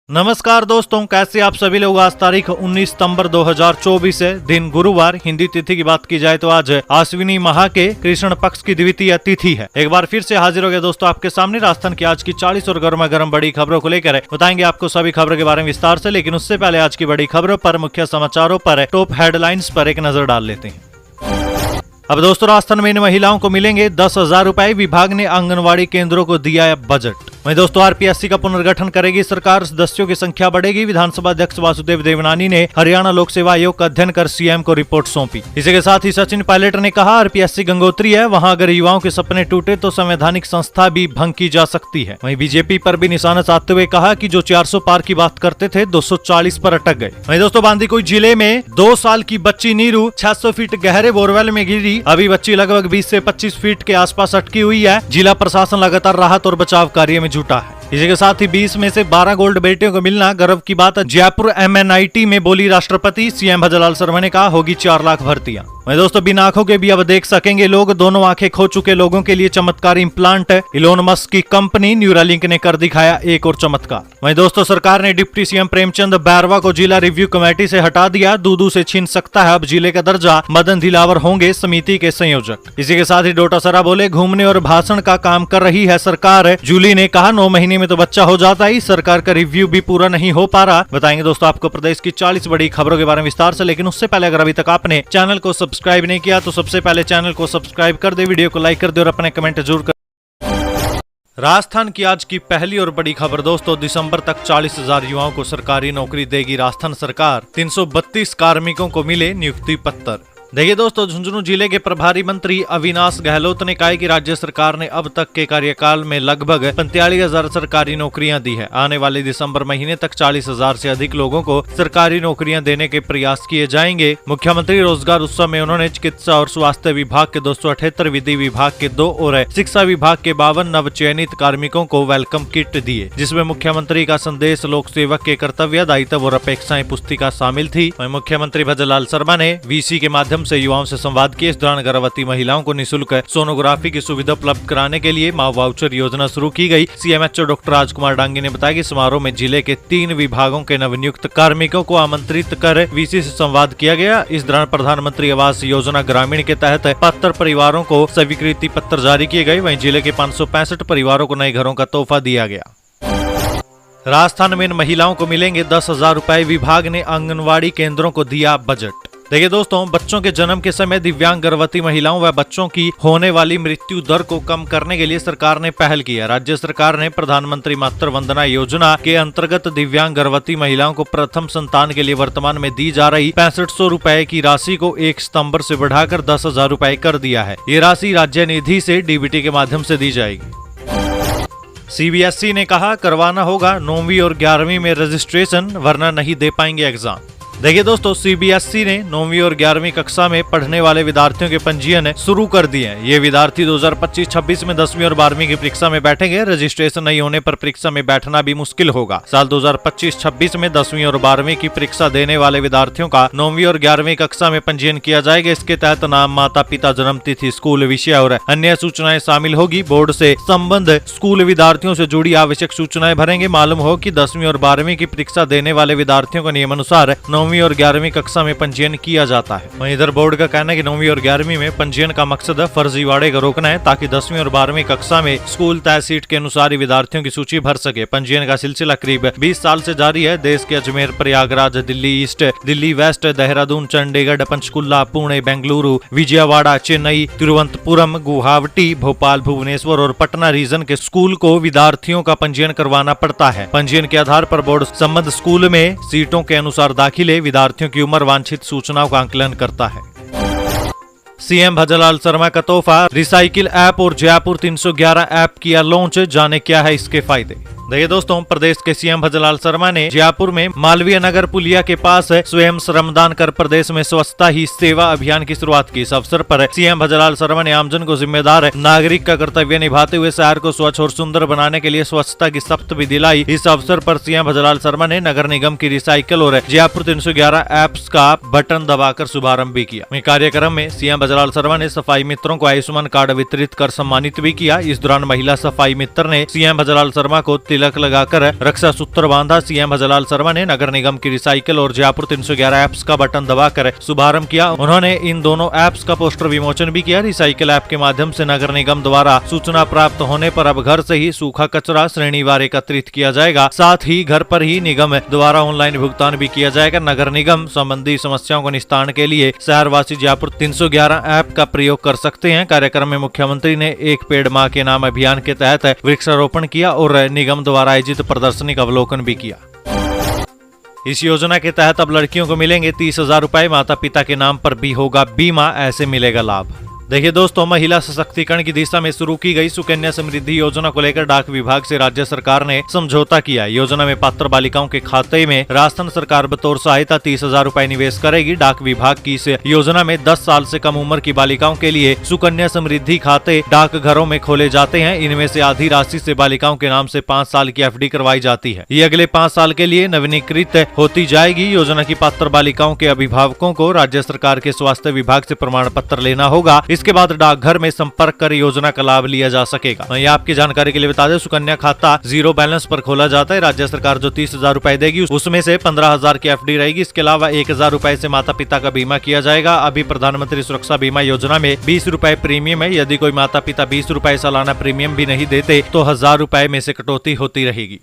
नमस्कार दोस्तों, कैसे आप सभी लोग। आज तारीख 19 सितंबर 2024 है, दिन गुरुवार। हिंदी तिथि की बात की जाए तो आज आश्विनी माह के कृष्ण पक्ष की द्वितीय तिथि है। एक बार फिर से हाजिर हो गए दोस्तों आपके सामने राजस्थान की आज की 40 और गर्मा गर्म बड़ी खबरों को लेकर बताएंगे आपको सभी खबरों के बारे में विस्तार से। लेकिन उससे पहले आज की बड़ी खबरों पर, मुख्य समाचारों पर, टॉप हेडलाइंस पर एक नजर डाल लेते हैं। अब दोस्तों, राजस्थान में इन महिलाओं को मिलेंगे 10,000 रुपए। विभाग ने आंगनवाड़ी केंद्रों को दिया बजट। वहीं दोस्तों, आरपीएससी का पुनर्गठन करेगी सरकार, सदस्यों की संख्या बढ़ेगी। विधानसभा अध्यक्ष वासुदेव देवनानी ने हरियाणा लोक सेवा आयोग का अध्ययन कर सीएम को रिपोर्ट सौंपी। इसी के साथ ही सचिन पायलट ने कहा, आरपीएससी गंगोत्री है, वहां अगर युवाओं के सपने टूटे तो संवैधानिक संस्था भी भंग की जा सकती है। वहीं बीजेपी पर भी निशाना साधते हुए कहा कि जो 400 पार की बात करते थे 240 पर अटक गए। वहीं दोस्तों, बांदीकुई जिले में 2 साल की बच्ची नीरू 600 फीट गहरे बोरवेल में गिरी। अभी बच्ची लगभग 20 से 25 फीट के आसपास अटकी हुई है। जिला प्रशासन लगातार राहत और बचाव कार्य में जुटा है। इसी के साथ ही 20 में से 12 गोल्ड बेटियों को मिलना गर्व की बात है। जयपुर MNIT में बोली राष्ट्रपति। सीएम भजनलाल शर्मा ने कहा, होगी 4 लाख भर्तियां। वहीं दोस्तों, बिना आंखों के भी अब देख सकेंगे लोग। दोनों आंखें खो चुके लोगों के लिए चमत्कारी इम्प्लांट। इलोन मस्क की कंपनी न्यूरालिंक ने कर दिखाया एक और चमत्कार। वहीं दोस्तों, सरकार ने डिप्टी सीएम प्रेमचंद बैरवा को जिला रिव्यू कमेटी से हटा दिया। दूदू से छीन सकता है अब जिले का दर्जा। मदन दिलावर होंगे समिति के संयोजक। इसी के साथ ही डोटासरा बोले, घूमने और भाषण का काम कर रही है सरकार। जूली ने कहा, 9 महीने में तो बच्चा हो जाता है, सरकार का रिव्यू भी पूरा नहीं हो पा रहा। बताएंगे दोस्तों आपको प्रदेश की 40 बड़ी खबरों के बारे में विस्तार से। लेकिन उससे पहले अगर अभी तक आपने चैनल को सब्सक्राइब नहीं किया तो सबसे पहले चैनल को सब्सक्राइब कर दे, वीडियो को लाइक कर दे और अपने कमेंट जरूर कर। राजस्थान की आज की पहली और बड़ी खबर दोस्तों, दिसंबर तक 40,000 युवाओं को सरकारी नौकरी देगी राजस्थान सरकार। 332 कार्मिकों को मिले नियुक्ति पत्र। देखिए दोस्तों, झुंझुनू जिले के प्रभारी मंत्री अविनाश गहलोत ने कहा कि राज्य सरकार ने अब तक के कार्यकाल में लगभग 45,000 सरकारी नौकरियां दी है। आने वाले दिसंबर महीने तक 40,000 से अधिक लोगों को सरकारी नौकरियां देने के प्रयास किए जाएंगे। मुख्यमंत्री रोजगार उत्सव में उन्होंने चिकित्सा और स्वास्थ्य विभाग के 278, विधि विभाग के 2 और शिक्षा विभाग के 52 नव चयनित कार्मिकों को वेलकम किट दिए, जिसमें मुख्यमंत्री का संदेश, लोक सेवक के कर्तव्य, दायित्व और अपेक्षाएं पुस्तिका शामिल थी। मुख्यमंत्री भजनलाल शर्मा ने वीसी के माध्यम से युवाओं से संवाद किए। इस दौरान गर्भवती महिलाओं को निःशुल्क सोनोग्राफी की सुविधा उपलब्ध कराने के लिए माँ वाउचर योजना शुरू की गई। सीएमएचओ डॉक्टर राजकुमार डांगी ने बताया कि समारोह में जिले के 3 विभागों के नवनियुक्त कार्मिकों को आमंत्रित कर वीसी से संवाद किया गया। इस दौरान प्रधानमंत्री आवास योजना ग्रामीण के तहत 72 परिवारों को स्वीकृति पत्र जारी किए गए। वहीं जिले के 565 परिवारों को नए घरों का तोहफा दिया गया। राजस्थान में इन महिलाओं को मिलेंगे 10,000 रुपए। विभाग ने आंगनवाड़ी केंद्रों को दिया बजट। देखिए दोस्तों, बच्चों के जन्म के समय दिव्यांग गर्भवती महिलाओं व बच्चों की होने वाली मृत्यु दर को कम करने के लिए सरकार ने पहल की है। राज्य सरकार ने प्रधानमंत्री मातृ वंदना योजना के अंतर्गत दिव्यांग गर्भवती महिलाओं को प्रथम संतान के लिए वर्तमान में दी जा रही 6500 रुपए की राशि को 1 सितंबर से बढ़ाकर 10,000 रुपए कर दिया है। ये राशि राज्य निधि से डीबीटी के माध्यम से दी जाएगी। सीबीएसई ने कहा, करवाना होगा 9वीं और 11वीं में रजिस्ट्रेशन, वरना नहीं दे पाएंगे एग्जाम। देखिए दोस्तों, सीबीएसई ने 9वीं और 11वीं कक्षा में पढ़ने वाले विद्यार्थियों के पंजीयन शुरू कर दिए हैं। ये विद्यार्थी 2025-26 में 10वीं और 12वीं की परीक्षा में बैठेंगे। रजिस्ट्रेशन नहीं होने पर परीक्षा में बैठना भी मुश्किल होगा। साल 2025-26 में 10वीं और 12वीं की परीक्षा देने वाले विद्यार्थियों का 9वीं और 11वीं कक्षा में पंजीयन किया जाएगा। इसके तहत नाम, माता पिता, जन्म तिथि, स्कूल विषय और अन्य सूचनाएं शामिल होगी। बोर्ड से संबंध स्कूल विद्यार्थियों से जुड़ी आवश्यक सूचनाएं भरेंगे। मालूम हो कि 10वीं और 12वीं की परीक्षा देने वाले विद्यार्थियों को नियमानुसार 9वीं और 11वीं कक्षा में पंजीयन किया जाता है। वहीं इधर बोर्ड का कहना है कि 9वीं और 11वीं में पंजीयन का मकसद फर्जीवाड़े को रोकना है, ताकि 10वीं और 12वीं कक्षा में स्कूल तय सीट के अनुसार ही विद्यार्थियों की सूची भर सके। पंजीयन का सिलसिला करीब 20 साल से जारी है। देश के अजमेर, प्रयागराज, दिल्ली ईस्ट, दिल्ली वेस्ट, देहरादून, चंडीगढ़, पंचकुला, पुणे, बेंगलुरु, विजयवाड़ा, चेन्नई, तिरुवनंतपुरम, गुवाहाटी, भोपाल, भुवनेश्वर और पटना रीजन के स्कूल को विद्यार्थियों का पंजीयन करवाना पड़ता है। पंजीयन के आधार पर बोर्ड संबंध स्कूल में सीटों के अनुसार दाखिले, विद्यार्थियों की उम्र, वांछित सूचनाओं का आंकलन करता है। सीएम भजनलाल शर्मा का तोहफा, रिसाइकिल ऐप और जयपुर 311 ऐप किया लॉन्च। जाने क्या है इसके फायदे। देखिए दोस्तों, प्रदेश के सीएम भजनलाल शर्मा ने जयपुर में मालवीय नगर पुलिया के पास स्वयं श्रमदान कर प्रदेश में स्वच्छता ही सेवा अभियान की शुरुआत की। इस अवसर पर सीएम भजनलाल शर्मा ने आमजन को जिम्मेदार नागरिक का कर्तव्य निभाते हुए शहर को स्वच्छ और सुंदर बनाने के लिए स्वच्छता की शपथ भी दिलाई। इस अवसर पर सीएम भजनलाल शर्मा ने नगर निगम की रिसाइकिल और जयपुर 311 ऐप्स का बटन दबाकर शुभारंभ भी किया। कार्यक्रम में सीएम भजनलाल शर्मा ने सफाई मित्रों को आयुष्मान कार्ड वितरित कर सम्मानित भी किया। इस दौरान महिला सफाई मित्र ने सीएम भजनलाल शर्मा को तिलक लगाकर रक्षा सूत्र बांधा। सीएम भजनलाल शर्मा ने नगर निगम की रिसाइकिल और जयपुर 311 ऐप्स का बटन दबाकर शुभारंभ किया। उन्होंने इन दोनों ऐप्स का पोस्टर विमोचन भी किया। रिसाइकिल ऐप के माध्यम से नगर निगम द्वारा सूचना प्राप्त होने पर अब घर से ही सूखा कचरा श्रेणीवार एकत्रित किया जाएगा। साथ ही घर पर ही निगम द्वारा ऑनलाइन भुगतान भी किया जाएगा। नगर निगम संबंधी समस्याओं को निस्तारण के लिए शहरवासी जयपुर 311 ऐप का प्रयोग कर सकते हैं। कार्यक्रम में मुख्यमंत्री ने एक पेड़ मां के नाम अभियान के तहत वृक्षारोपण किया और निगम द्वारा आयोजित प्रदर्शनी का अवलोकन भी किया। इस योजना के तहत अब लड़कियों को मिलेंगे 30,000 रुपए। माता पिता के नाम पर भी होगा बीमा, ऐसे मिलेगा लाभ। देखिए दोस्तों, महिला सशक्तिकरण की दिशा में शुरू की गई सुकन्या समृद्धि योजना को लेकर डाक विभाग से राज्य सरकार ने समझौता किया। योजना में पात्र बालिकाओं के खाते में राजस्थान सरकार बतौर सहायता 30,000 रुपए निवेश करेगी। डाक विभाग की इस योजना में 10 साल से कम उम्र की बालिकाओं के लिए सुकन्या समृद्धि खाते डाकघरों में खोले जाते हैं। इनमें से आधी राशि से बालिकाओं के नाम से 5 साल की FD करवाई जाती है। ये अगले 5 साल के लिए नवीनीकृत होती जाएगी। योजना की पात्र बालिकाओं के अभिभावकों को राज्य सरकार के स्वास्थ्य विभाग से प्रमाण पत्र लेना होगा। इसके बाद डाकघर में संपर्क कर योजना का लाभ लिया जा सकेगा। वहीं आपकी जानकारी के लिए बता दें, सुकन्या खाता 0 बैलेंस पर खोला जाता है। राज्य सरकार जो 30,000 रुपए देगी उसमें से 15,000 की FD रहेगी। इसके अलावा 1,000 रुपए से माता पिता का बीमा किया जाएगा। अभी प्रधानमंत्री सुरक्षा बीमा योजना में 20 रुपए प्रीमियम है। यदि कोई माता पिता 20 रुपए सालाना प्रीमियम भी नहीं देते तो 1,000 रुपए में से कटौती होती रहेगी।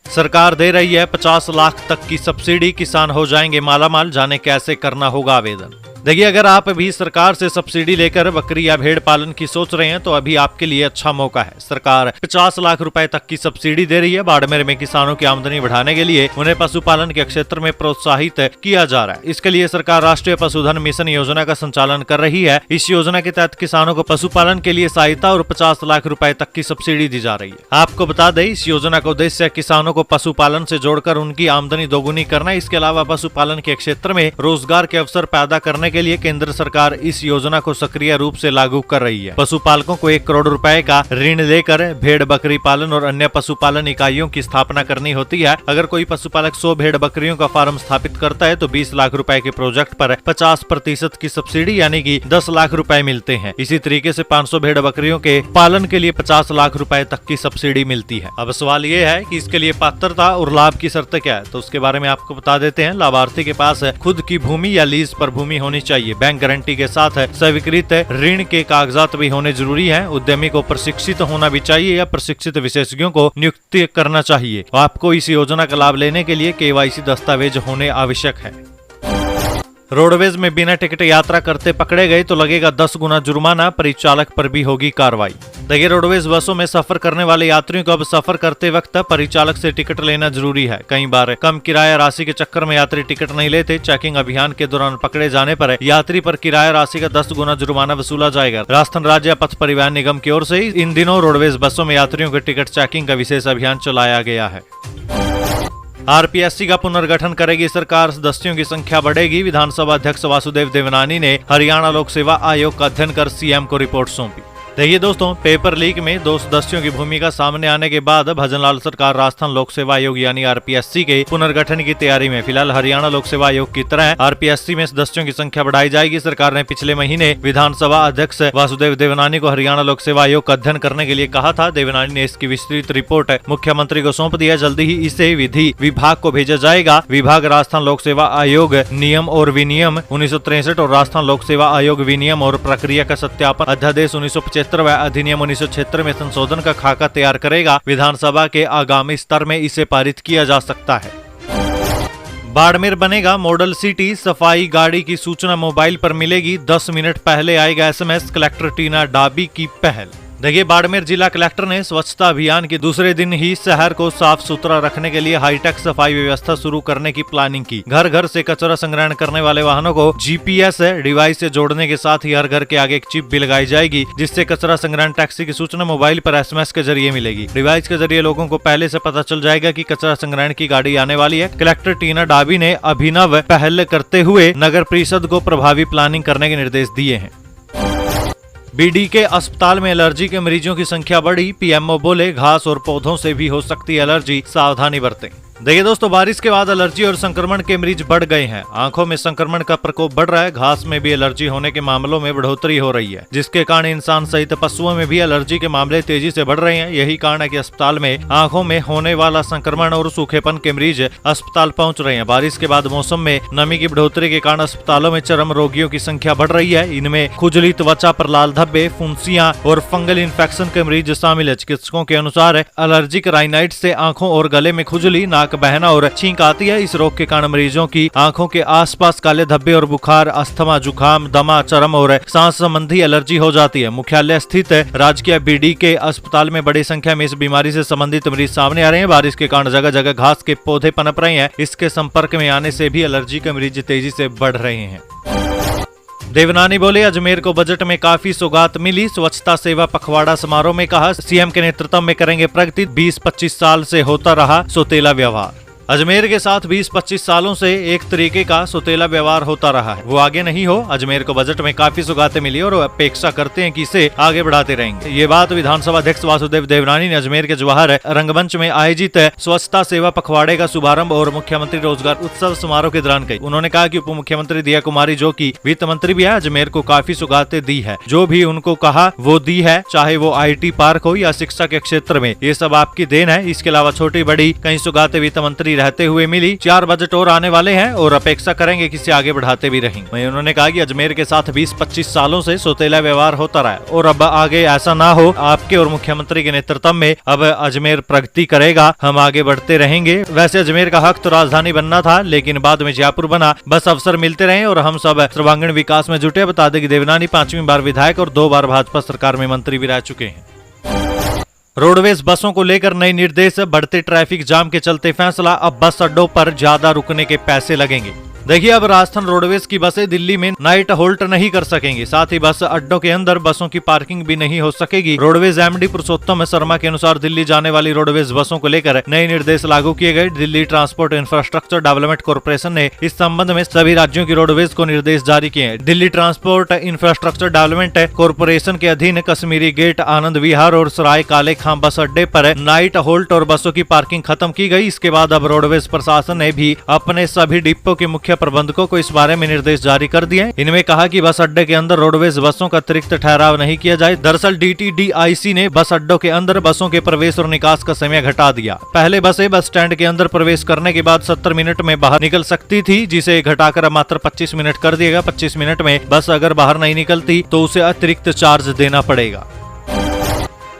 सरकार दे रही है 50 लाख तक की सब्सिडी, किसान हो जाएंगे मालामाल। जाने कैसे करना होगा आवेदन। देखिए, अगर आप भी सरकार से सब्सिडी लेकर बकरी या भेड़ पालन की सोच रहे हैं तो अभी आपके लिए अच्छा मौका है। सरकार 50 लाख रुपए तक की सब्सिडी दे रही है। बाड़मेर में किसानों की आमदनी बढ़ाने के लिए उन्हें पशुपालन के क्षेत्र में प्रोत्साहित किया जा रहा है। इसके लिए सरकार राष्ट्रीय पशुधन मिशन योजना का संचालन कर रही है। इस योजना के तहत किसानों को पशुपालन के लिए सहायता और 50 लाख रुपए तक की सब्सिडी दी जा रही है। आपको बता दें, इस योजना का उद्देश्य किसानों को पशुपालन से जोड़कर उनकी आमदनी दोगुनी करना है। इसके अलावा पशुपालन के क्षेत्र में रोजगार के अवसर पैदा करने के लिए केंद्र सरकार इस योजना को सक्रिय रूप से लागू कर रही है। पशुपालकों को 1 करोड़ रुपए का ऋण लेकर भेड़ बकरी पालन और अन्य पशुपालन इकाइयों की स्थापना करनी होती है। अगर कोई पशुपालक 100 भेड़ बकरियों का फार्म स्थापित करता है तो 20 लाख रुपए के प्रोजेक्ट पर 50% की सब्सिडी यानी कि 10 लाख रुपए मिलते हैं। इसी तरीके से 500 भेड़ बकरियों के पालन के लिए 50 लाख रुपए तक की सब्सिडी मिलती है। अब सवाल ये है कि इसके लिए पात्रता और लाभ की शर्तें क्या है, तो उसके बारे में आपको बता देते हैं। लाभार्थी के पास खुद की भूमि या लीज पर भूमि होनी चाहिए। बैंक गारंटी के साथ स्वीकृत ऋण के कागजात भी होने जरूरी हैं। उद्यमी को प्रशिक्षित होना भी चाहिए या प्रशिक्षित विशेषज्ञों को नियुक्त करना चाहिए। आपको इस योजना का लाभ लेने के लिए KYC दस्तावेज होने आवश्यक है। रोडवेज में बिना टिकट यात्रा करते पकड़े गए तो लगेगा 10 गुना जुर्माना। परिचालक पर भी होगी कार्रवाई। देखिए, रोडवेज बसों में सफर करने वाले यात्रियों को अब सफर करते वक्त परिचालक से टिकट लेना जरूरी है। कई बार कम किराया राशि के चक्कर में यात्री टिकट नहीं लेते। चेकिंग अभियान के दौरान पकड़े जाने पर यात्री पर किराया राशि का 10 गुना जुर्माना वसूला जाएगा। राजस्थान राज्य पथ परिवहन निगम की ओर से इन दिनों रोडवेज बसों में यात्रियों के टिकट चेकिंग का विशेष अभियान चलाया गया है। RPSC का पुनर्गठन करेगी सरकार, सदस्यों की संख्या बढ़ेगी। विधानसभा अध्यक्ष वासुदेव देवनानी ने हरियाणा लोक सेवा आयोग का अध्ययन कर CM को रिपोर्ट सौंपी। देखिए दोस्तों, पेपर लीक में 2 सदस्यों की भूमिका सामने आने के बाद भजनलाल सरकार राजस्थान लोक सेवा आयोग यानी RPSC के पुनर्गठन की तैयारी में। फिलहाल हरियाणा लोक सेवा आयोग की तरह RPSC में सदस्यों की संख्या बढ़ाई जाएगी। सरकार ने पिछले महीने विधानसभा अध्यक्ष वासुदेव देवनानी को हरियाणा लोक सेवा आयोग का अध्ययन करने के लिए कहा था। देवनानी ने इसकी विस्तृत रिपोर्ट मुख्यमंत्री को सौंप दिया। जल्दी ही इसे विधि विभाग को भेजा जाएगा। विभाग राजस्थान लोक सेवा आयोग नियम और विनियम 1963 और राजस्थान लोक सेवा आयोग विनियम और प्रक्रिया का सत्यापन अध्यादेश 1975 व अधिनियम 1976 में संशोधन का खाका तैयार करेगा। विधानसभा के आगामी स्तर में इसे पारित किया जा सकता है। बाड़मेर बनेगा मॉडल सिटी, सफाई गाड़ी की सूचना मोबाइल पर मिलेगी। 10 मिनट पहले आएगा SMS। कलेक्टर टीना डाबी की पहल। देखिए, बाड़मेर जिला कलेक्टर ने स्वच्छता अभियान के दूसरे दिन ही शहर को साफ सुथरा रखने के लिए हाईटेक सफाई व्यवस्था शुरू करने की प्लानिंग की। घर घर से कचरा संग्रहण करने वाले वाहनों को GPS डिवाइस से जोड़ने के साथ ही हर घर के आगे एक चिप भी लगाई जाएगी, जिससे कचरा संग्रहण टैक्सी की सूचना मोबाइल पर SMS के जरिए मिलेगी। डिवाइस के जरिए लोगों को पहले से पता चल जाएगा कि कचरा संग्रहण की गाड़ी आने वाली है। कलेक्टर टीना डाबी ने अभिनव पहल करते हुए नगर परिषद को प्रभावी प्लानिंग करने के निर्देश दिए हैं। BDK अस्पताल में एलर्जी के मरीजों की संख्या बढ़ी। PMO बोले, घास और पौधों से भी हो सकती है एलर्जी, सावधानी बरतें। देखिए दोस्तों, बारिश के बाद एलर्जी और संक्रमण के मरीज बढ़ गए हैं। आंखों में संक्रमण का प्रकोप बढ़ रहा है। घास में भी एलर्जी होने के मामलों में बढ़ोतरी हो रही है, जिसके कारण इंसान सहित पशुओं में भी एलर्जी के मामले तेजी से बढ़ रहे हैं। यही कारण है कि अस्पताल में आंखों में होने वाला संक्रमण और सूखेपन के मरीज अस्पताल पहुंच रहे हैं। बारिश के बाद मौसम में नमी की बढ़ोतरी के कारण अस्पतालों में चर्म रोगियों की संख्या बढ़ रही है। इनमें खुजली, त्वचा पर लाल धब्बे, फुंसियां और फंगल इन्फेक्शन के मरीज शामिल है। चिकित्सकों के अनुसार एलर्जिक राइनाइटिस से आंखों और गले में खुजली, नाक बहना और छींक आती है। इस रोग के कारण मरीजों की आंखों के आसपास काले धब्बे और बुखार, अस्थमा, जुकाम, दमा, चर्म और सांस संबंधी एलर्जी हो जाती है। मुख्यालय स्थित राजकीय BDK अस्पताल में बड़ी संख्या में इस बीमारी से संबंधित मरीज सामने आ रहे हैं। बारिश के कारण जगह जगह घास के पौधे पनप रहे हैं। इसके संपर्क में आने से भी एलर्जी के मरीज तेजी से बढ़ रहे हैं। देवनानी बोले, अजमेर को बजट में काफी सौगात मिली। स्वच्छता सेवा पखवाड़ा समारोह में कहा, CM के नेतृत्व में करेंगे प्रगति। 20-25 साल से होता रहा सोतेला व्यवहार। अजमेर के साथ 20-25 सालों से एक तरीके का सोतेला व्यवहार होता रहा है, वो आगे नहीं हो। अजमेर को बजट में काफी सौगातें मिली और अपेक्षा करते हैं कि इसे आगे बढ़ाते रहेंगे। ये बात विधानसभा अध्यक्ष वासुदेव देवनानी ने अजमेर के जवाहर रंगमंच में आयोजित स्वच्छता सेवा पखवाड़े का शुभारंभ और मुख्यमंत्री रोजगार उत्सव समारोह के दौरान कही। उन्होंने कहा कि उप मुख्यमंत्री दिया कुमारी, जो की वित्त मंत्री भी है, अजमेर को काफी सौगातें दी है। जो भी उनको कहा वो दी है, चाहे वो IT पार्क हो या शिक्षा के क्षेत्र में, ये सब आपकी देन है। इसके अलावा छोटी बड़ी कई सौगातें वित्त मंत्री रहते हुए मिली। 4 बजट और आने वाले हैं और अपेक्षा करेंगे कि इसे आगे बढ़ाते भी रहेंगे। वहीं उन्होंने कहा कि अजमेर के साथ 20-25 सालों से सोतेला व्यवहार होता रहा है और अब आगे ऐसा ना हो। आपके और मुख्यमंत्री के नेतृत्व में अब अजमेर प्रगति करेगा, हम आगे बढ़ते रहेंगे। वैसे अजमेर का हक तो राजधानी बनना था, लेकिन बाद में जयपुर बना। बस अवसर मिलते रहे और हम सब सर्वांगीण विकास में जुटे। बता दें कि देवनानी 5वीं बार विधायक और 2 बार भाजपा सरकार में मंत्री भी रह चुके हैं। रोडवेज बसों को लेकर नए निर्देश, बढ़ते ट्रैफिक जाम के चलते फैसला, अब बस अड्डों पर ज्यादा रुकने के पैसे लगेंगे। देखिए, अब राजस्थान रोडवेज की बसें दिल्ली में नाइट होल्ट नहीं कर सकेंगी। साथ ही बस अड्डों के अंदर बसों की पार्किंग भी नहीं हो सकेगी। रोडवेज MD पुरुषोत्तम शर्मा के अनुसार दिल्ली जाने वाली रोडवेज बसों को लेकर नए निर्देश लागू किए गए। Delhi transport infrastructure development corporation ने इस संबंध में सभी राज्यों की रोडवेज को निर्देश जारी किए हैं। Delhi transport infrastructure development corporation के अधीन कश्मीरी गेट, आनंद विहार और सराय काले खां बस अड्डे पर नाइट होल्ट और बसों की पार्किंग खत्म की गई। इसके बाद अब रोडवेज प्रशासन ने भी अपने सभी डिपो के मुख्य प्रबंधकों को इस बारे में निर्देश जारी कर दिए। इनमें कहा कि बस अड्डे के अंदर रोडवेज बसों का अतिरिक्त ठहराव नहीं किया जाए। दरअसल DTDIC ने बस अड्डों के अंदर बसों के प्रवेश और निकास का समय घटा दिया। पहले बसें बस स्टैंड के अंदर प्रवेश करने के बाद 70 मिनट में बाहर निकल सकती थी, जिसे घटाकर अब मात्र 25 मिनट कर दिएगा। 25 मिनट में बस अगर बाहर नहीं निकलती तो उसे अतिरिक्त चार्ज देना पड़ेगा।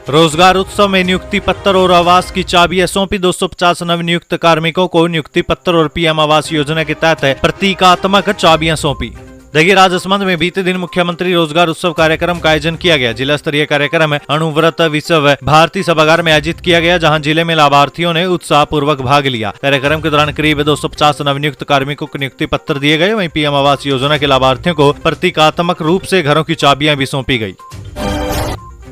रोजगार उत्सव में नियुक्ति पत्र और आवास की चाबियां सौंपी। 250 नवनियुक्त कार्मिकों को नियुक्ति पत्र और PM आवास योजना के तहत प्रतीकात्मक चाबियां सौंपी। देखिए, राजसमंद में बीते दिन मुख्यमंत्री रोजगार उत्सव कार्यक्रम का आयोजन किया गया। जिला स्तरीय कार्यक्रम अनुव्रत विश्व भारती सभागार में आयोजित किया गया, जहां जिले में लाभार्थियों ने उत्साह पूर्वक भाग लिया। कार्यक्रम के दौरान करीब 250 नवनियुक्त कार्मिकों को नियुक्ति पत्र दिए गए। वहीं PM आवास योजना के लाभार्थियों को प्रतीकात्मक रूप से घरों की चाबियां भी सौंपी गई।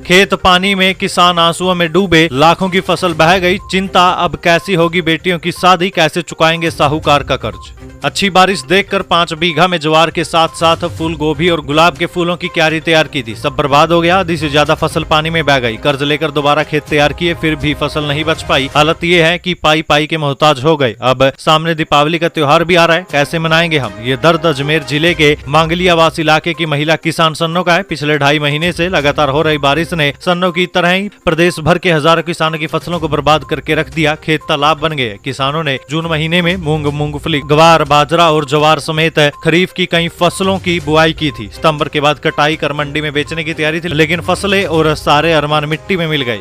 खेत पानी में, किसान आंसुओं में डूबे, लाखों की फसल बह गई। चिंता अब कैसी होगी बेटियों की शादी, कैसे चुकाएंगे साहूकार का कर्ज। अच्छी बारिश देखकर 5 बीघा में ज्वार के साथ साथ फूल गोभी और गुलाब के फूलों की क्यारी तैयार की थी, सब बर्बाद हो गया। आधी से ज्यादा फसल पानी में बह गई। कर्ज लेकर दोबारा खेत तैयार किए, फिर भी फसल नहीं बच पाई। हालत ये है कि पाई पाई के मोहताज हो गए। अब सामने दीपावली का त्योहार भी आ रहा है, कैसे मनाएंगे हम। ये दर्द अजमेर जिले के मांगलियावास इलाके की महिला किसान सन्नो का है। पिछले 2.5 महीने से लगातार हो रही बारिश ने सन्नो की तरह ही प्रदेश भर के हजारों किसानों की फसलों को बर्बाद करके रख दिया। खेत तालाब बन गए। किसानों ने जून महीने में मूंग, मूंगफली, ग्वार, बाजरा और ज्वार समेत खरीफ की कई फसलों की बुआई की थी। सितंबर के बाद कटाई कर मंडी में बेचने की तैयारी थी, लेकिन फसलें और सारे अरमान मिट्टी में मिल गए।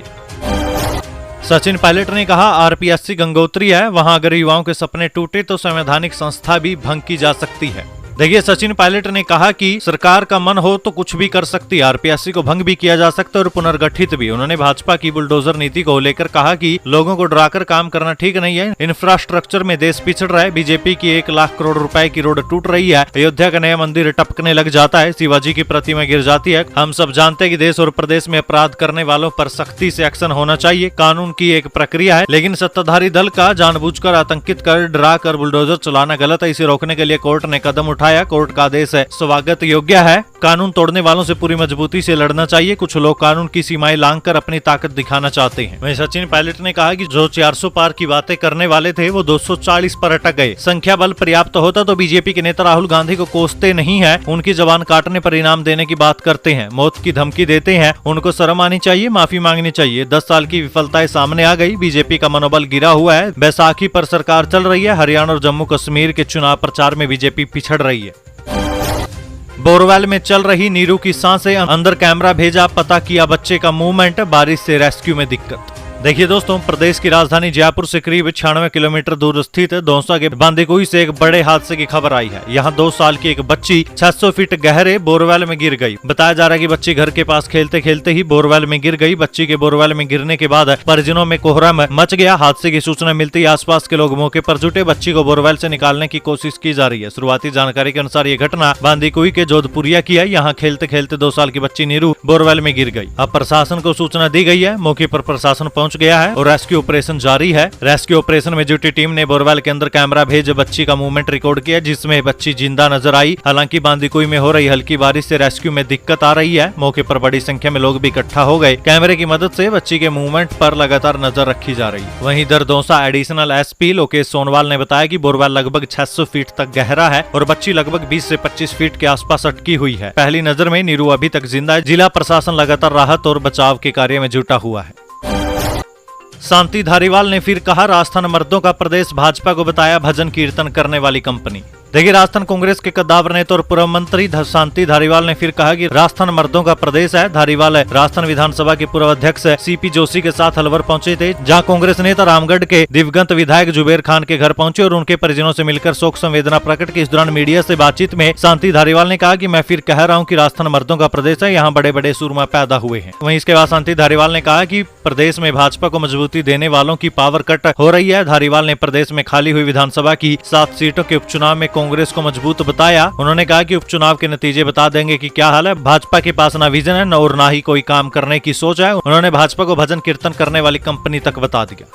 सचिन पायलट ने कहा, RPSC गंगोत्री है, वहां अगर युवाओं के सपने टूटे तो संवैधानिक संस्था भी भंग की जा सकती है। देखिए, सचिन पायलट ने कहा कि सरकार का मन हो तो कुछ भी कर सकती है। RPSC को भंग भी किया जा सकता है और पुनर्गठित भी। उन्होंने भाजपा की बुलडोजर नीति को लेकर कहा कि लोगों को डराकर काम करना ठीक नहीं है। इंफ्रास्ट्रक्चर में देश पिछड़ रहा है। बीजेपी की 1 लाख करोड़ रुपए की रोड टूट रही है। अयोध्या का नया मंदिर टपकने लग जाता है। शिवाजी की प्रतिमा गिर जाती है। हम सब जानते हैं कि देश और प्रदेश में अपराध करने वालों पर सख्ती से एक्शन होना चाहिए। कानून की एक प्रक्रिया है, लेकिन सत्ताधारी दल का जानबूझकर आतंकित कर, डरा कर बुलडोजर चलाना गलत है। इसे रोकने के लिए कोर्ट ने कदम उठाया उठाया। कोर्ट का आदेश है स्वागत योग्य है। कानून तोड़ने वालों से पूरी मजबूती से लड़ना चाहिए। कुछ लोग कानून की सीमाएं लांघकर अपनी ताकत दिखाना चाहते हैं। वहीं सचिन पायलट ने कहा कि जो 400 पार की बातें करने वाले थे वो 240 पर अटक गए। संख्या बल पर्याप्त होता तो बीजेपी के नेता राहुल गांधी को कोसते नहीं है, उनकी जबान काटने पर इनाम देने की बात करते हैं, मौत की धमकी देते हैं। उनको शर्म आनी चाहिए, माफी मांगनी चाहिए। 10 साल की विफलताएं सामने आ गई। बीजेपी का मनोबल गिरा हुआ है। बैसाखी पर सरकार चल रही है। हरियाणा और जम्मू कश्मीर के चुनाव प्रचार में बीजेपी पिछड़ रही है। बोरवेल में चल रही नीरू की सांसें, अंदर कैमरा भेजा, पता किया बच्चे का मूवमेंट, बारिश से रेस्क्यू में दिक्कत। देखिए दोस्तों, प्रदेश की राजधानी जयपुर से करीब 96 किलोमीटर दूर स्थित दौसा के बांदीकुई से एक बड़े हादसे की खबर आई है। यहाँ 2 साल की एक बच्ची 600 फीट गहरे बोरवेल में गिर गई। बताया जा रहा है कि बच्ची घर के पास खेलते खेलते ही बोरवेल में गिर गई। बच्ची के बोरवेल में गिरने के बाद परिजनों में कोहराम मच गया। हादसे की सूचना मिलते ही आसपास के लोग मौके पर जुटे। बच्ची को बोरवेल से निकालने की कोशिश की जा रही है। शुरुआती जानकारी के अनुसार ये घटना बांदीकुई के जोधपुरिया की है। यहाँ खेलते खेलते 2 साल की बच्ची नीरू बोरवेल में गिर गई। अब प्रशासन को सूचना दी गई है। मौके पर प्रशासन पहुंच गया है और रेस्क्यू ऑपरेशन जारी है। रेस्क्यू ऑपरेशन में जुटी टीम ने बोरवेल के अंदर कैमरा भेज बच्ची का मूवमेंट रिकॉर्ड किया, जिसमें बच्ची जिंदा नजर आई। हालांकि बांदीकुई में हो रही हल्की बारिश से रेस्क्यू में दिक्कत आ रही है। मौके पर बड़ी संख्या में लोग भी इकट्ठा हो गए। कैमरे की मदद से बच्ची के मूवमेंट पर लगातार नजर रखी जा रही है। वहीं इधर दौसा एडिशनल एसपी लोकेश सोनवाल ने बताया कि बोरवेल लगभग 600 फीट तक गहरा है और बच्ची लगभग 20 से 25 फीट के आसपास अटकी हुई है। पहली नजर में नीरू अभी तक जिंदा है। जिला प्रशासन लगातार राहत और बचाव के कार्य में जुटा हुआ है। शांति धारीवाल ने फिर कहा, राजस्थान मर्दों का प्रदेश, भाजपा को बताया भजन कीर्तन करने वाली कंपनी। देखिए, राजस्थान कांग्रेस के कद्दावर नेता और पूर्व मंत्री शांति धारीवाल ने फिर कहा कि राजस्थान मर्दों का प्रदेश है। धारीवाल राजस्थान विधानसभा के पूर्व अध्यक्ष सीपी जोशी के साथ अलवर पहुंचे थे, जहां कांग्रेस नेता रामगढ़ के दिवंगत विधायक जुबेर खान के घर पहुंचे और उनके परिजनों से मिलकर शोक संवेदना प्रकट की। इस दौरान मीडिया से बातचीत में शांति धारीवाल ने कहा कि मैं फिर कह रहा हूं कि राजस्थान मर्दों का प्रदेश है, यहाँ बड़े बड़े सूरमा पैदा हुए हैं। वहीं इसके बाद शांति धारीवाल ने कहा कि प्रदेश में भाजपा को मजबूती देने वालों की पावर कट हो रही है। धारीवाल ने प्रदेश में खाली हुई विधानसभा की 7 सीटों के उपचुनाव में कांग्रेस को मजबूत बताया। उन्होंने कहा कि उपचुनाव के नतीजे बता देंगे कि क्या हाल है। भाजपा के पास ना विजन है और ना ही कोई काम करने की सोच है। उन्होंने भाजपा को भजन कीर्तन करने वाली कंपनी तक बता दिया।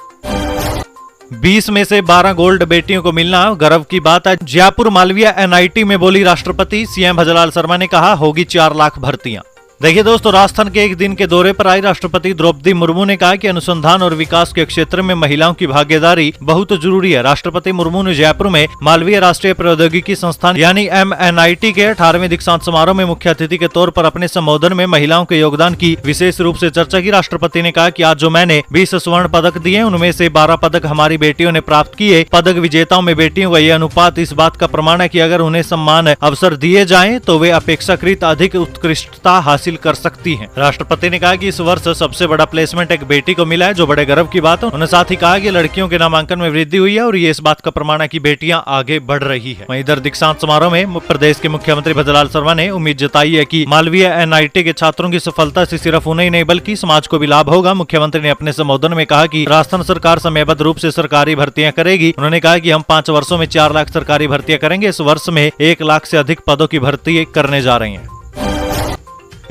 20 में से 12 गोल्ड बेटियों को मिलना गर्व की बात है। जयपुर मालवीय एनआईटी में बोली राष्ट्रपति। सीएम भजनलाल शर्मा ने कहा होगी 4 लाख भर्तियां। देखिए दोस्तों, राजस्थान के एक दिन के दौरे पर आई राष्ट्रपति द्रौपदी मुर्मू ने कहा कि अनुसंधान और विकास के क्षेत्र में महिलाओं की भागीदारी बहुत जरूरी है। राष्ट्रपति मुर्मू ने जयपुर में मालवीय राष्ट्रीय प्रौद्योगिकी संस्थान यानी MNIT के 18वें दीक्षांत समारोह में मुख्य अतिथि के तौर पर अपने संबोधन में महिलाओं के योगदान की विशेष रूप से चर्चा की। राष्ट्रपति ने कहा कि आज जो मैंने 20 स्वर्ण पदक दिए, उनमें से 12 पदक हमारी बेटियों ने प्राप्त किए। पदक विजेताओं में बेटियों का यह अनुपात इस बात का प्रमाण है कि अगर उन्हें सम्मान अवसर दिए जाएं तो वे अपेक्षाकृत अधिक उत्कृष्टता हासिल कर सकती हैं। राष्ट्रपति ने कहा कि इस वर्ष सबसे बड़ा प्लेसमेंट एक बेटी को मिला है, जो बड़े गर्व की बात है। उन्होंने साथ ही कहा कि लड़कियों के नामांकन में वृद्धि हुई है और ये इस बात का प्रमाण है कि बेटियां आगे बढ़ रही है। वहीं इधर दीक्षांत समारोह में प्रदेश के मुख्यमंत्री भजनलाल शर्मा ने उम्मीद जताई है कि मालवीय एनआईटी के छात्रों की सफलता से सिर्फ उन्हें ही नहीं बल्कि समाज को भी लाभ होगा। मुख्यमंत्री ने अपने संबोधन में कहा कि राजस्थान सरकार समयबद्ध रूप से सरकारी भर्तियां करेगी। उन्होंने कहा कि हम 5 वर्षों में 4 लाख सरकारी भर्तियां करेंगे। इस वर्ष में 1 लाख से अधिक पदों की भर्ती करने जा रहे हैं।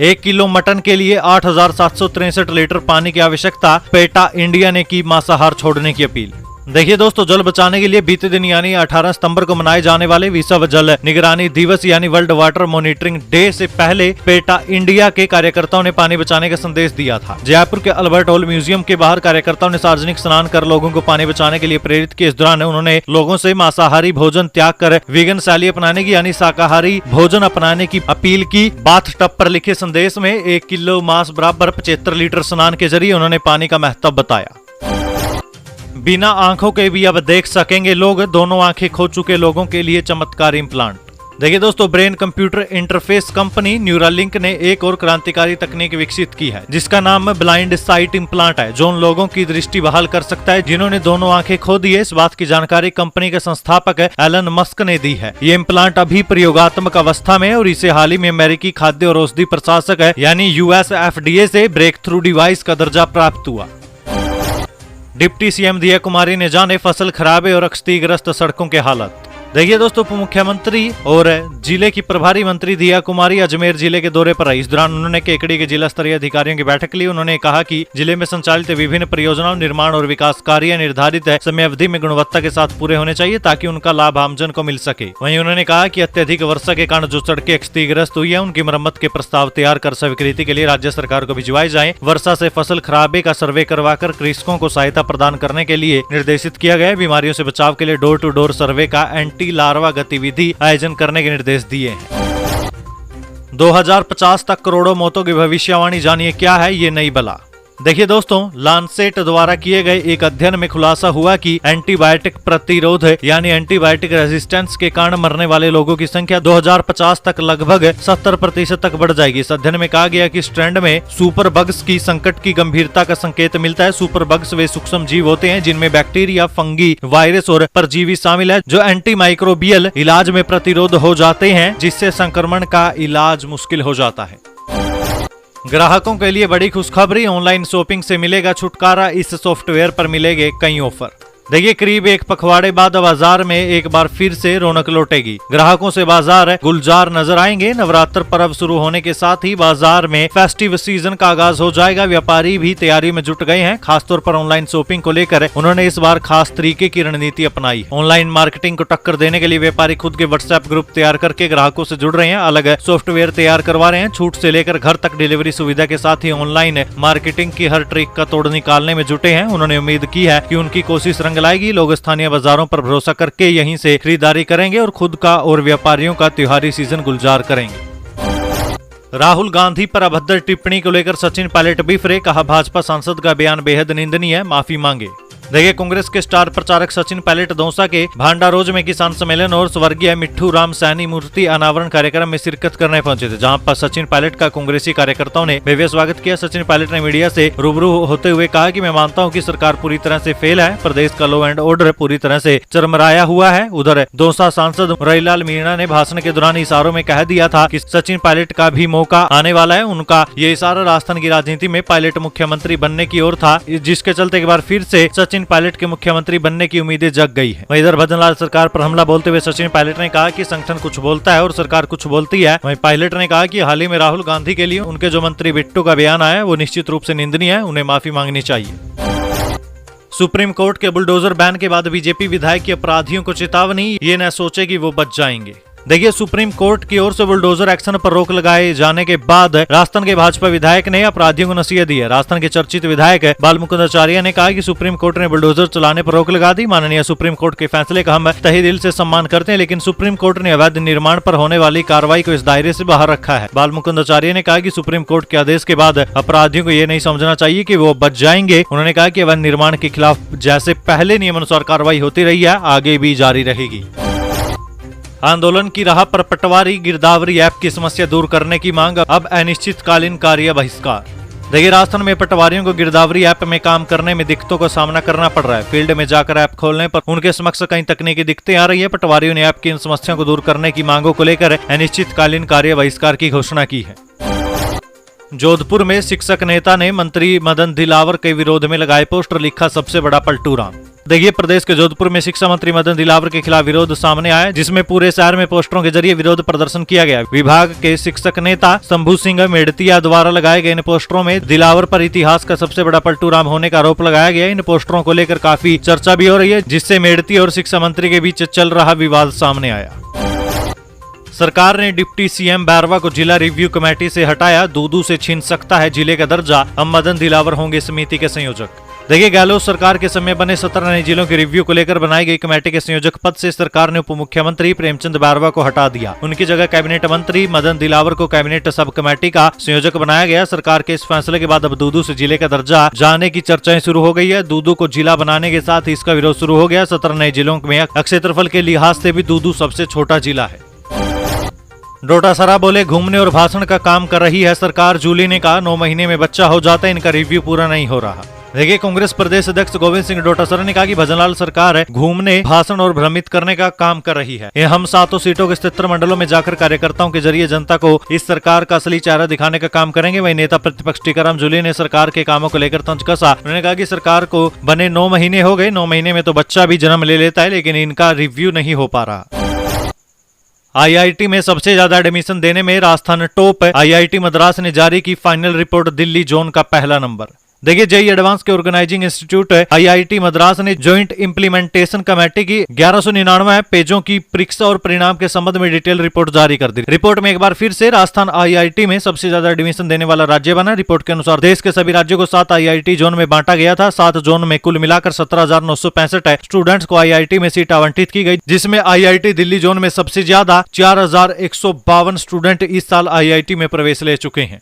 1 किलो मटन के लिए 8,763 लीटर पानी की आवश्यकता। पेटा इंडिया ने की मांसाहार छोड़ने की अपील। देखिए दोस्तों, जल बचाने के लिए बीते दिन यानी 18 सितंबर को मनाए जाने वाले विश्व जल निगरानी दिवस यानी वर्ल्ड वाटर मॉनिटरिंग डे से पहले पेटा इंडिया के कार्यकर्ताओं ने पानी बचाने का संदेश दिया था। जयपुर के अल्बर्ट हॉल म्यूजियम के बाहर कार्यकर्ताओं ने सार्वजनिक स्नान कर लोगों को पानी बचाने के लिए प्रेरित किया। इस दौरान उन्होंने लोगों से मांसाहारी भोजन त्याग कर वीगन शैली अपनाने की यानी शाकाहारी भोजन अपनाने की अपील की। बाथ टब पर लिखे संदेश में 1 किलो मांस बराबर 75 लीटर स्नान के जरिए उन्होंने पानी का महत्व बताया। बिना आंखों के भी अब देख सकेंगे लोग। दोनों आंखें खो चुके लोगों के लिए चमत्कारी इम्प्लांट। देखिए दोस्तों, brain computer interface company Neuralink ने एक और क्रांतिकारी तकनीक विकसित की है, जिसका नाम ब्लाइंड साइट इम्प्लांट है, जो उन लोगों की दृष्टि बहाल कर सकता है जिन्होंने दोनों आंखें खो दी है। इस बात की जानकारी कंपनी के संस्थापक एलन मस्क ने दी है। ये इम्प्लांट अभी प्रयोगात्मक अवस्था में है और इसे हाल ही में अमेरिकी खाद्य और औषधि प्रशासक है यानी US FDA से ब्रेक थ्रू डिवाइस का दर्जा प्राप्त हुआ। डिप्टी सीएम दिया कुमारी ने जाने फसल खराबे और क्षतिग्रस्त सड़कों के हालत। देखिए दोस्तों, उप मुख्यमंत्री और जिले की प्रभारी मंत्री दिया कुमारी अजमेर जिले के दौरे पर रही। इस दौरान उन्होंने केकड़ी के जिला स्तरीय अधिकारियों की बैठक ली। उन्होंने कहा कि जिले में संचालित विभिन्न परियोजनाओं, निर्माण और विकास कार्य निर्धारित समय अवधि में गुणवत्ता के साथ पूरे होने चाहिए ताकि उनका लाभ आमजन को मिल सके। वहीं उन्होंने कहा कि अत्यधिक वर्षा के कारण जो सड़कें क्षतिग्रस्त हुई है, उनकी मरम्मत के प्रस्ताव तैयार कर स्वीकृति के लिए राज्य सरकार को भिजवाए जाएं। वर्षा से फसल खराबे का सर्वे करवाकर कृषकों को सहायता प्रदान करने के लिए निर्देशित किया गया है। बीमारियों से बचाव के लिए डोर टू डोर सर्वे का एंटी लार्वा गतिविधि आयोजन करने के निर्देश दिए हैं। 2050 तक करोड़ों मौतों की भविष्यवाणी, जानिए क्या है ये नई बला। देखिए दोस्तों, लांसेट द्वारा किए गए एक अध्ययन में खुलासा हुआ कि एंटीबायोटिक प्रतिरोध यानी एंटीबायोटिक रेजिस्टेंस के कारण मरने वाले लोगों की संख्या 2050 तक लगभग 70% तक बढ़ जाएगी। इस अध्ययन में कहा गया कि इस ट्रेंड में सुपर बग्स की संकट की गंभीरता का संकेत मिलता है। सुपर बग्स वे सूक्ष्म जीव होते हैं जिनमें बैक्टीरिया, फंगी, वायरस और परजीवी शामिल है, जो एंटी माइक्रोबियल इलाज में प्रतिरोध हो जाते हैं, जिससे संक्रमण का इलाज मुश्किल हो जाता है। ग्राहकों के लिए बड़ी खुशखबरी, ऑनलाइन शॉपिंग से मिलेगा छुटकारा। इस सॉफ्टवेयर पर मिलेंगे कई ऑफर। देखिए, करीब एक पखवाड़े बाद बाजार में एक बार फिर से रौनक लौटेगी। ग्राहकों से बाजार गुलजार नजर आएंगे। नवरात्र पर्व शुरू होने के साथ ही बाजार में फेस्टिव सीजन का आगाज हो जाएगा। व्यापारी भी तैयारी में जुट गए हैं। खासतौर पर ऑनलाइन शॉपिंग को लेकर उन्होंने इस बार खास तरीके की रणनीति अपनाई। ऑनलाइन मार्केटिंग को टक्कर देने के लिए व्यापारी खुद के व्हाट्सएप ग्रुप तैयार करके ग्राहकों से जुड़ रहे हैं, अलग सॉफ्टवेयर तैयार करवा रहे हैं। छूट से लेकर घर तक डिलीवरी सुविधा के साथ ही ऑनलाइन मार्केटिंग की हर ट्रिक का तोड़ निकालने में जुटे हैं। उन्होंने उम्मीद की है कि उनकी कोशिश रंग लाएगी। लोग स्थानीय बाजारों पर भरोसा करके यहीं से खरीदारी करेंगे और खुद का और व्यापारियों का त्योहारी सीजन गुलजार करेंगे। राहुल गांधी पर अभद्र टिप्पणी को लेकर सचिन पायलट बिफरे, कहा भाजपा सांसद का बयान बेहद निंदनीय है, माफी मांगे। देखिए, कांग्रेस के स्टार प्रचारक सचिन पायलट दौसा के भांडारोज में किसान सम्मेलन और स्वर्गीय मिट्ठू राम सैनी मूर्ति अनावरण कार्यक्रम में शिरकत करने पहुंचे थे, जहां पर सचिन पायलट का कांग्रेसी कार्यकर्ताओं ने भव्य स्वागत किया। सचिन पायलट ने मीडिया से रूबरू होते हुए कहा कि मैं मानता हूं कि सरकार पूरी तरह से फेल है, प्रदेश का लॉ एंड ऑर्डर पूरी तरह से चरमराया हुआ है। उधर दौसा सांसद मुरलीलाल मीणा ने भाषण के दौरान इशारों में कह दिया था कि सचिन पायलट का भी मौका आने वाला है। उनका ये इशारा राजस्थान की राजनीति में पायलट मुख्यमंत्री बनने की ओर था, जिसके चलते एक बार फिर से सचिन पायलट के मुख्यमंत्री बनने की उम्मीदें जग गई है। वहीं इधर भजनलाल सरकार पर हमला बोलते हुए सचिन पायलट ने कहा कि संगठन कुछ बोलता है और सरकार कुछ बोलती है। वहीं पायलट ने कहा कि हाल ही में राहुल गांधी के लिए उनके जो मंत्री बिट्टू का बयान आया वो निश्चित रूप से निंदनीय है, उन्हें माफी मांगनी चाहिए। सुप्रीम कोर्ट के बुलडोजर बैन के बाद बीजेपी विधायक की अपराधियों को चेतावनी, ये न सोचे कि वो बच जाएंगे। देखिए, सुप्रीम कोर्ट की ओर से बुलडोजर एक्शन पर रोक लगाए जाने के बाद राजस्थान के भाजपा विधायक ने अपराधियों को नसीहत दी है। राजस्थान के चर्चित विधायक बालमुकुंद आचार्य ने कहा कि सुप्रीम कोर्ट ने बुलडोजर चलाने पर रोक लगा दी। माननीय सुप्रीम कोर्ट के फैसले का हम तहे दिल से सम्मान करते हैं, लेकिन सुप्रीम कोर्ट ने अवैध निर्माण पर होने वाली कार्रवाई को इस दायरे से बाहर रखा है। बालमुकुंद आचार्य ने कहा कि सुप्रीम कोर्ट के आदेश के बाद अपराधियों को ये नहीं समझना चाहिए कि वो बच जाएंगे। उन्होंने कहा कि अवैध निर्माण के खिलाफ जैसे पहले नियमानुसार कार्रवाई होती रही है, आगे भी जारी रहेगी। आंदोलन की राह पर पटवारी गिरदावरी ऐप की समस्या दूर करने की मांग, अब अनिश्चितकालीन कार्य बहिष्कार। देखिए, राजस्थान में पटवारियों को गिरदावरी ऐप में काम करने में दिक्कतों का सामना करना पड़ रहा है। फील्ड में जाकर ऐप खोलने पर उनके समक्ष कई तकनीकी दिक्कतें आ रही है। पटवारियों ने ऐप की इन समस्याओं को दूर करने की मांगों को लेकर अनिश्चितकालीन कार्य बहिष्कार की घोषणा की है। जोधपुर में शिक्षक नेता ने मंत्री मदन दिलावर के विरोध में लगाए पोस्टर, लिखा सबसे बड़ा पलटूराम। देखिए, प्रदेश के जोधपुर में शिक्षा मंत्री मदन दिलावर के खिलाफ विरोध सामने आया, जिसमें पूरे शहर में पोस्टरों के जरिए विरोध प्रदर्शन किया गया। विभाग के शिक्षक नेता शंभू सिंह मेड़तिया द्वारा लगाए गए इन पोस्टरों में दिलावर पर इतिहास का सबसे बड़ा पलटूराम होने का आरोप लगाया गया। इन पोस्टरों को लेकर काफी चर्चा भी हो रही है, जिससे मेड़तिया और शिक्षा मंत्री के बीच चल रहा विवाद सामने आया। सरकार ने डिप्टी सीएम बैरवा को जिला रिव्यू कमेटी से हटाया, दूदू से छीन सकता है जिले का दर्जा, अब मदन दिलावर होंगे समिति के संयोजक। देखिए, गहलोत सरकार के समय बने 17 नए जिलों के रिव्यू को लेकर बनाई गई कमेटी के संयोजक पद से सरकार ने उप मुख्यमंत्री प्रेमचंद बैरवा को हटा दिया। उनकी जगह कैबिनेट मंत्री मदन दिलावर को कैबिनेट सब कमेटी का संयोजक बनाया गया। सरकार के इस फैसले के बाद अब दूदू से जिले का दर्जा जाने की चर्चाएं शुरू हो गई है। दूदू को जिला बनाने के साथ ही इसका विरोध शुरू हो गया। 17 नए जिलों में क्षेत्रफल के लिहाज से भी दूदू सबसे छोटा जिला है। डोटासरा बोले, घूमने और भाषण का काम कर रही है सरकार। जूली ने कहा 9 महीने में बच्चा हो जाता है, इनका रिव्यू पूरा नहीं हो रहा। देखिए, कांग्रेस प्रदेश अध्यक्ष गोविंद सिंह डोटासरा ने कहा कि भजनलाल सरकार घूमने, भाषण और भ्रमित करने का काम कर रही है। हम 7 सीटों के 77 मंडलों में जाकर कार्यकर्ताओं के जरिए जनता को इस सरकार का असली चेहरा दिखाने का काम करेंगे। वही नेता प्रतिपक्ष टीकाराम जूली ने सरकार के कामों को लेकर तंज कसा। उन्होंने कहा कि सरकार को बने 9 महीने हो गए, 9 महीने में तो बच्चा भी जन्म ले लेता है, लेकिन इनका रिव्यू नहीं हो पा रहा। आईआईटी में सबसे ज्यादा एडमिशन देने में राजस्थान टॉप है। आईआईटी मद्रास ने जारी की फाइनल रिपोर्ट, दिल्ली जोन का पहला नंबर। देखिए, जेई एडवांस के ऑर्गेनाइजिंग इंस्टीट्यूट आईआईटी मद्रास ने ज्वाइंट इंप्लीमेंटेशन कमेटी की 1199 पेजों की परीक्षा और परिणाम के संबंध में डिटेल रिपोर्ट जारी कर दी। रिपोर्ट में एक बार फिर से राजस्थान आईआईटी में सबसे ज्यादा एडमिशन देने वाला राज्य बना। रिपोर्ट के अनुसार देश के सभी राज्यों को 7 आईआईटी जोन में बांटा गया था। 7 जोन में कुल मिलाकर 17,965 स्टूडेंट्स को आईआईटी में सीट आवंटित की गई, जिसमें आईआईटी दिल्ली जोन में सबसे ज्यादा 4,152 स्टूडेंट इस साल आईआईटी में प्रवेश ले चुके हैं।